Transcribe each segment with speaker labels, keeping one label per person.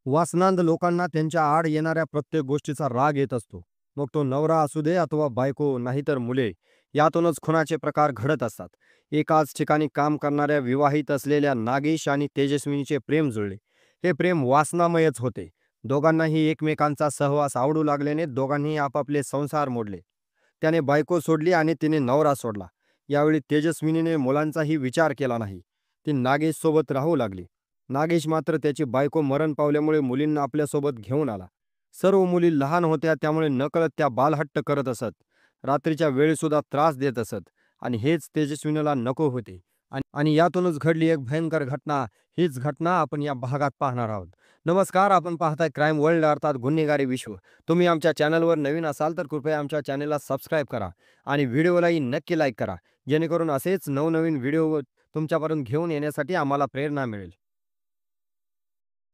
Speaker 1: वासनांध लोकांना त्यांच्या आड येणाऱ्या प्रत्येक गोष्टीचा राग येत असतो. मग तो नवरा असू दे अथवा बायको नाहीतर मुले. यातूनच खुनाचे प्रकार घडत असतात. एकाच ठिकाणी काम करणाऱ्या विवाहित असलेल्या नागेश आणि तेजस्विनीचे प्रेम जुळले. हे प्रेम वासनामयच होते. दोघांनाही एकमेकांचा सहवास आवडू लागल्याने दोघांनी आपापले संसार मोडले. त्याने बायको सोडली आणि तिने नवरा सोडला. यावेळी तेजस्विनीने मुलांचाही विचार केला नाही. ती नागेश सोबत राहू लागली. नागेश मात्र त्याची बायको मरण पावल्यामुळे मुलींना आपल्यासोबत घेऊन आला. सर्व मुली लहान होत्या त्यामुळे नकळत त्या बालहट्ट करत असत. रात्रीच्या वेळीसुद्धा त्रास देत असत आणि हेच तेजस्विनीला नको होते. आणि यातूनच घडली एक भयंकर घटना. हीच घटना आपण या भागात पाहणार आहोत. नमस्कार, आपण पाहताय क्राईम वर्ल्ड अर्थात गुन्हेगारी विश्व. तुम्ही आमच्या चॅनलवर नवीन असाल तर कृपया आमच्या चॅनलला सबस्क्राईब करा आणि व्हिडिओलाही नक्की लाईक करा, जेणेकरून असेच नवनवीन व्हिडिओ तुमच्यापर्यंत घेऊन येण्यासाठी आम्हाला प्रेरणा मिळेल.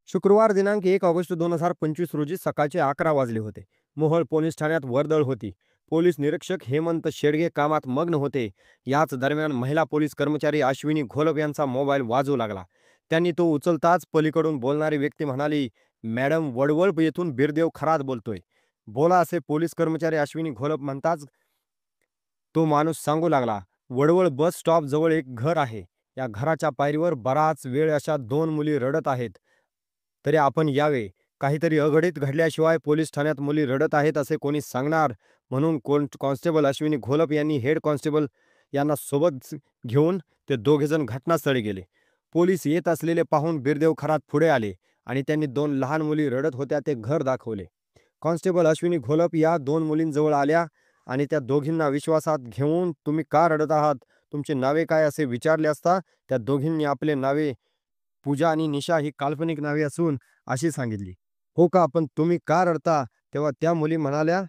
Speaker 1: शुक्रवार दिनांक 1 ऑगस्ट 2025 रोजी सकाळचे 11 वाजले होते. मोहोळ पोलीस ठाण्यात वर्दळ होती. पोलीस निरीक्षक हेमंत शेडगे कामात मग्न होते. याच दरम्यान महिला पोलीस कर्मचारी अश्विनी घोलप यांचा मोबाईल वाजू लागला. त्यांनी तो उचलताच पलीकडून बोलणारी व्यक्ती म्हणाली, "मॅडम, वडवळ येथून बिरदेव खरात बोलतोय." "बोला," असे पोलीस कर्मचारी अश्विनी घोलप म्हणताच तो माणूस सांगू लागला, "वडवळ बस स्टॉप जवळ एक घर आहे. या घराच्या पायरीवर बराच वेळ अशा 2 मुली रडत आहेत. तरी आपण यावे. काहीतरी अघटित घडल्याशिवाय पोलीस ठाण्यात मुली रडत आहेत असे कोणी सांगणार." म्हणून कॉन्स्टेबल अश्विनी घोलप यांनी हेड कॉन्स्टेबल यांना सोबत घेऊन ते दोघेजण घटनास्थळी गेले. पोलीस येत असलेले पाहून बिरदेव खरात पुढे आले आणि त्यांनी 2 लहान मुली रडत होत्या ते घर दाखवले. कॉन्स्टेबल अश्विनी घोलप या 2 मुलींजवळ आल्या आणि त्या दोघींना विश्वासात घेऊन, "तुम्ही का रडत आहात? तुमची नावे काय?" असे विचारले असता त्या दोघींनी आपले नावे पूजा आणि निशा ही काल्पनिक नावे असून अशी सांगितली. "हो का? पण तुम्ही का रडता?" तेव्हा त्या मुली म्हणाल्या,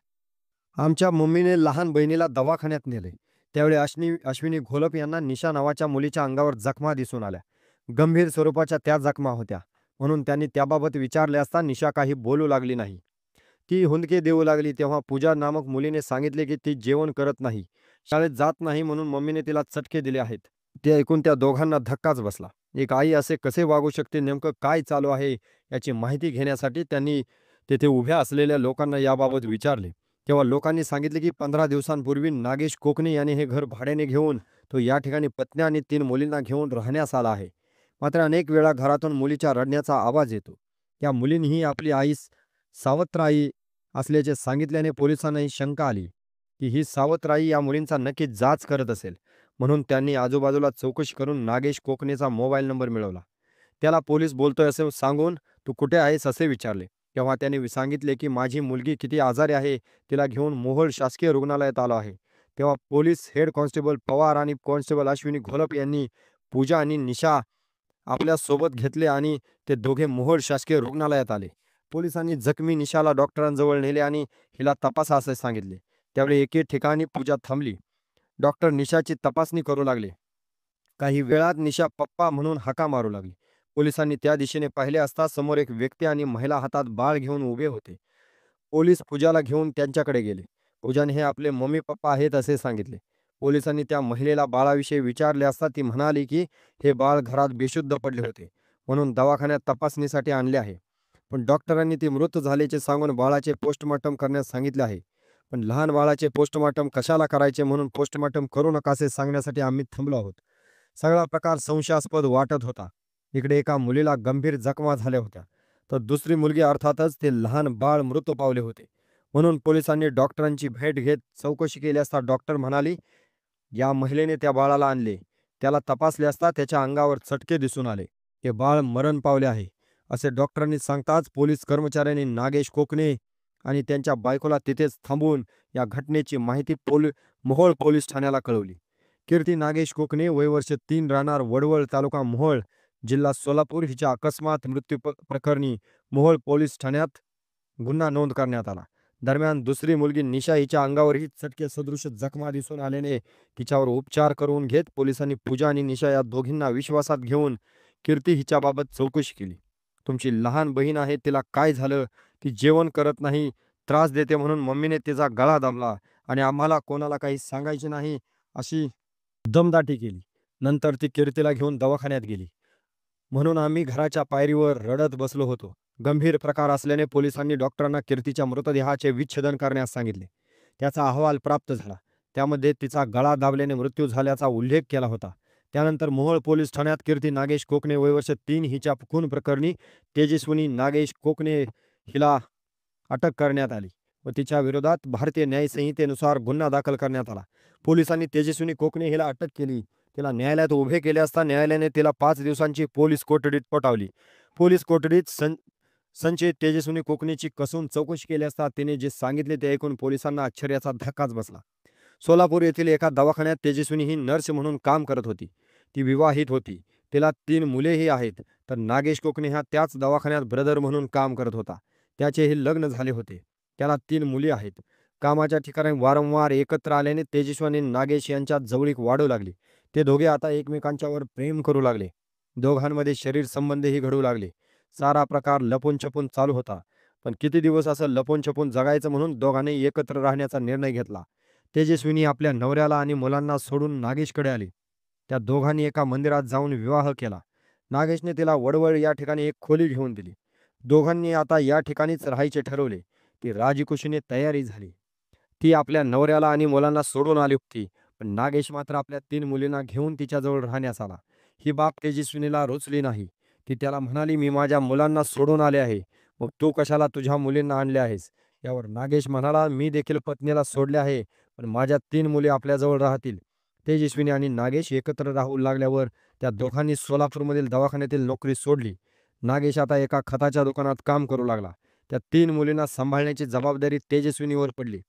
Speaker 1: "आमच्या मम्मीने लहान बहिणीला दवाखान्यात नेले. त्यावेळी अश्विनी घोलप यांना निशा नावाच्या मुलीच्या अंगावर जखमा दिसून आल्या. गंभीर स्वरूपाच्या त्या जखमा होत्या. म्हणून त्यांनी त्याबाबत विचारले असता निशा काही बोलू लागली नाही. ती हुंदके देऊ लागली. तेव्हा पूजा नामक मुलीने सांगितले की ती जेवण करत नाही, शाळेत जात नाही, म्हणून मम्मीने तिला चटके दिले आहेत." ते ऐकून त्या दोघांना धक्काच बसला. एक आई असे कसे वागू शकते, नेमकं काय चालू आहे याची माहिती घेण्यासाठी त्यांनी तेथे उभ्या असलेल्या लोकांना याबाबत विचारले. तेव्हा लोकांनी सांगितले की 15 दिवसांपूर्वी नागेश कोकणे याने हे घर भाड्याने घेऊन तो या ठिकाणी पत्नी आणि 3 मुलींना घेऊन राहण्यास आला आहे. मात्र अनेक वेळा घरातून मुलीच्या रडण्याचा आवाज येतो. त्या मुलींनीही आपली आई सावत्र आई असल्याचे सांगितल्याने पोलिसांनाही शंका आली की ही सावत्र आई या मुलींचा नक्की जाच करत असेल. म्हणून त्यांनी आजूबाजूला चौकशी करून नागेश कोकणेचा मोबाईल नंबर मिळवला. त्याला पोलीस बोलतोय असे सांगून, "तू कुठे आहेस?" असे विचारले. तेव्हा त्याने सांगितले की माझी मुलगी किती आजारी आहे, तिला घेऊन मोहोळ शासकीय रुग्णालयात आलो आहे. तेव्हा पोलीस हेड कॉन्स्टेबल पवार आणि कॉन्स्टेबल अश्विनी घोलप यांनी पूजा आणि निशा आपल्या सोबत घेतले आणि ते दोघे मोहोळ शासकीय रुग्णालयात आले. पोलिसांनी जखमी निशाला डॉक्टरांजवळ नेले आणि हिला तपासा असे सांगितले. त्यावेळी एके ठिकाणी पूजा थांबली. डॉक्टर निशाची तपासणी करू लागले. काही वेळात निशा पप्पा म्हणून हाका मारू लागली. पोलिसांनी त्या दिशेने पाहिले असता समोर एक व्यक्ती आणि महिला हातात बाळ घेऊन उभे होते. पोलीस पूजाला घेऊन त्यांच्याकडे गेले. पूजाने हे आपले मम्मी पप्पा आहेत असे सांगितले. पोलिसांनी त्या महिलेला बाळाविषयी विचारले असता ती म्हणाली की हे बाळ घरात बेशुद्ध पडले होते, म्हणून दवाखान्यात तपासणीसाठी आणले आहे. पण डॉक्टरांनी ती मृत झाल्याचे सांगून बाळाचे पोस्टमॉर्टम करण्यास सांगितले आहे. पण लहान बाळाचे पोस्टमॉर्टम कशाला करायचे, म्हणून पोस्टमॉर्टम करू नका असे सांगण्यासाठी आम्ही थांबलो आहोत. सगळा प्रकार संशयास्पद वाटत होता. इकडे एका मुलीला गंभीर जखमा झाल्या होत्या, तर दुसरी मुलगी अर्थातच ते लहान बाळ मृत पावले होते. म्हणून पोलिसांनी डॉक्टरांची भेट घेत चौकशी केली असता डॉक्टर म्हणाली, "या महिलेने त्या बाळाला आणले. त्याला तपासले असता त्याच्या अंगावर चटके दिसून आले. ते बाळ मरण पावले आहे." असे डॉक्टरांनी सांगताच पोलीस कर्मचाऱ्यांनी नागेश कोकणे आणि त्यांच्या बायकोला तिथेच थांबवून या घटनेची माहिती मोहोळ पोलीस ठाण्याला कळवली. कीर्ती नागेश कोकणे, वय वर्ष 3, राहणार वडवळ, तालुका मोहोळ, जिल्हा सोलापूर, हिच्या अकस्मात मृत्यू प्रकरणी मोहोळ पोलीस ठाण्यात गुन्हा नोंद करण्यात आला. दरम्यान दुसरी मुलगी निशा हिच्या अंगावरही चटके सदृश जखमा दिसून आल्याने तिच्यावर उपचार करून घेत पोलिसांनी पूजा आणि निशा या दोघींना विश्वासात घेऊन कीर्ती हिच्याबाबत चौकशी केली. "तुमची लहान बहीण आहे, तिला काय झालं? ती जेवण करत नाही, त्रास देते, म्हणून मम्मीने तिचा गळा दाबला आणि आम्हाला कोणाला काही सांगायचे नाही अशी दमदाटी केली. नंतर ती कीर्तीला घेऊन दवाखान्यात गेली. म्हणून आम्ही घराच्या पायरीवर रडत बसलो होतो. गंभीर प्रकार असल्याने पोलिसांनी डॉक्टरांना कीर्तीच्या मृतदेहाचे विच्छेदन करण्यास सांगितले. त्याचा अहवाल प्राप्त झाला. त्यामध्ये तिचा गळा दाबल्याने मृत्यू झाल्याचा उल्लेख केला होता. त्यानंतर मोहोळ पोलीस ठाण्यात कीर्ती नागेश कोकणे वय वर्ष 3 हिच्या खून प्रकरणी तेजस्विनी नागेश कोकणे हिला अटक करण्यात आली व तिच्या विरोधात भारतीय न्याय संहितेनुसार गुन्हा दाखल करण्यात आला. पोलिसांनी तेजस्विनी कोकणे हिला अटक केली. तिला न्यायालयात उभे केले असता न्यायालयाने तिला 5 दिवसांची पोलीस कोठडीत पाठवली. पोलीस कोठडीत संचयित तेजस्विनी कोकणेची कसून चौकशी केली असता तिने जे सांगितले ते ऐकून पोलिसांना आश्चर्याचा धक्काच बसला. सोलापूर येथील एका दवाखान्यात तेजस्विनी ही नर्स म्हणून काम करत होती. ती विवाहित होती. तिला 3 मुलेही आहेत. तर नागेश कोकणे हा त्याच दवाखान्यात ब्रदर म्हणून काम करत होता. त्याचेही लग्न झाले होते. त्याला 3 मुली आहेत. कामाच्या ठिकाणी वारंवार एकत्र आल्याने तेजस्वी आणि नागेश यांच्यात जवळीक वाढू लागली. ते दोघे आता एकमेकांच्यावर प्रेम करू लागले. दोघांमध्ये शरीर संबंधही घडू लागले. सारा प्रकार लपून-छपून चालू होता. पण किती दिवस असं लपून-छपून जगायचं म्हणून दोघांनी एकत्र राहण्याचा निर्णय घेतला. तेजस्विनी आपल्या नवऱ्याला आणि मुलांना सोडून नागेशकडे आली. त्या दोघांनी एका मंदिरात जाऊन विवाह केला. नागेशने तिला वडवळ या ठिकाणी एक खोली घेऊन दिली. दोघांनी आता या ठिकाणीच राहायचे ठरवले. ती राजीखुशीने तयारी झाली. ती आपल्या नवऱ्याला आणि मुलांना सोडून आली होती. पण नागेश मात्र आपल्या 3 मुलींना घेऊन तिच्याजवळ राहण्यास आला. ही बाब तेजस्विनीला रुचली नाही. ती त्याला म्हणाली, "मी माझ्या मुलांना सोडून आले आहे. मग तू कशाला तुझ्या मुलींना आणले आहेस?" यावर नागेश म्हणाला, "मी देखील पत्नीला सोडले आहे. पण माझ्या 3 मुली आपल्याजवळ राहतील." तेजस्विनी आणि नागेश एकत्र राहू लागल्यावर त्या दोघांनी सोलापूरमधील दवाखान्यातील नोकरी सोडली. नागेश आता एका खताच्या दुकानात काम करू लागला. त्या 3 मुलींना सांभाळण्याची जबाबदारी तेजस्विनीवर पडली.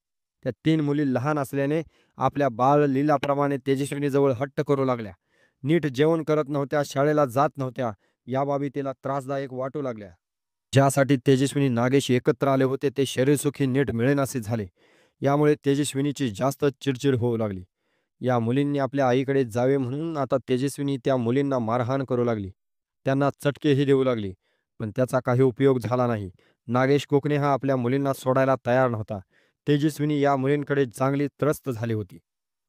Speaker 1: त्या 3 मुली लहान असल्याने आपल्या बाललीलाप्रमाणे तेजस्विनीजवळ हट्ट करू लागल्या. नीट जेवण करत नव्हत्या, शाळेला जात नव्हत्या. या बाबी तिला त्रासदायक वाटू लागल्या. ज्यासाठी तेजस्विनी नागेश एकत्र आले होते ते शरीरसुखी नीट मिळेनासे झाले. यामुळे तेजस्विनीची जास्त चिडचिड होऊ लागली. या मुलींनी आपल्या आईकडे जावे म्हणून आता तेजस्विनी त्या मुलींना मारहाण करू लागली. त्यांना चटकेही देऊ लागली. पण त्याचा काही उपयोग झाला नाही. नागेश कोकणे हा आपल्या मुलींना सोडायला तयार नव्हता. तेजस्विनी या मुलींकडे चांगली त्रस्त झाली होती.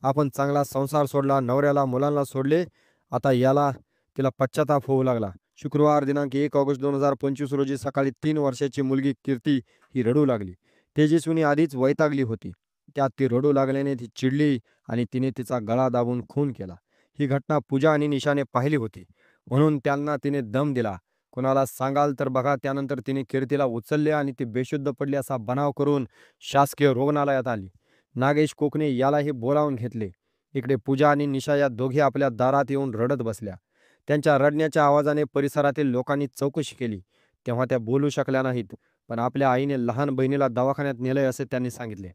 Speaker 1: आपण चांगला संसार सोडला, नवऱ्याला मुलांना सोडले. आता तिला पश्चाताप होऊ लागला. शुक्रवार दिनांक 1 ऑगस्ट 2025 रोजी सकाळी 3 वर्षाची मुलगी कीर्ती ही रडू लागली. तेजस्विनी आधीच वैतागली होती. त्यात ती रडू लागल्याने ती चिडली आणि तिने तिचा गळा दाबून खून केला. ही घटना पूजा आणि निशाने पाहिली होती. म्हणून त्यांना तिने दम दिला. कोणाला सांगाल तर बघा. त्यानंतर तिने कीर्तीला उचलले आणि ती बेशुद्ध पडली असा बनाव करून शासकीय रुग्णालयात आली. नागेश कोकणे यालाही बोलावून घेतले. इकडे पूजा आणि निशा या दोघे आपल्या दारात येऊन रडत बसल्या. त्यांच्या रडण्याच्या आवाजाने परिसरातील लोकांनी चौकशी केली. तेव्हा त्या बोलू शकल्या नाहीत. पण आपल्या आईने लहान बहिणीला दवाखान्यात नेलंय असे त्यांनी सांगितले.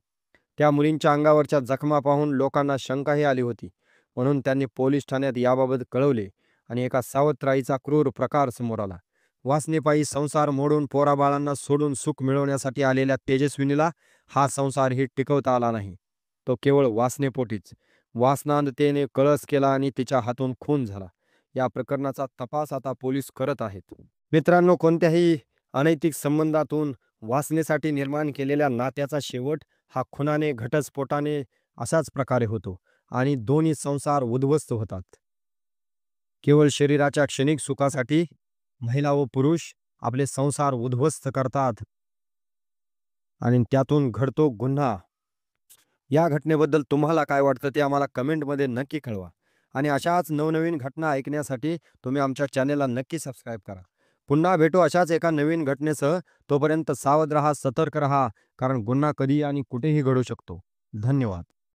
Speaker 1: त्या मुलींच्या अंगावरच्या जखमा पाहून लोकांना शंकाही आली होती. म्हणून त्यांनी पोलीस ठाण्यात याबाबत कळवले आणि एका सावत्राईचा क्रूर प्रकार समोर आला. वासनेपायी संसार मोडून पोराबाळांना सोडून सुख मिळवण्यासाठी आलेल्या तेजस्विनीला हा संसारही टिकवता आला नाही. तो केवळ वासनेपोटीच. वासनांधतेने कळस केला आणि तिच्या हातून खून झाला. या प्रकरणाचा तपास आता पोलीस करत आहेत. मित्रांनो, कोणत्याही अनैतिक संबंधातून वासनेसाठी निर्माण केलेल्या नात्याचा शेवट हा खुनाने, घटस्फोटाने अशाच प्रकारे होतो आणि दोन्ही संसार उद्ध्वस्त होतात. केवळ शरीराच्या क्षणिक सुखासाठी महिला व पुरुष आपले संसार उद्ध्वस्त करतात आणि त्यातून घडतो गुन्हा. या घटनेबद्दल तुम्हाला काय वाटतं ते आम्हाला कमेंटमध्ये नक्की कळवा. आणि अशाच नवनवीन घटना ऐकण्यासाठी तुम्ही आमच्या चॅनेलला नक्की सबस्क्राईब करा. पुन्हा भेटू अशाच एका नवीन घटनेसह. तोपर्यंत सावध रहा, सतर्क रहा, कारण गुन्हा कधी आणि कुठेही घडू शकतो. धन्यवाद.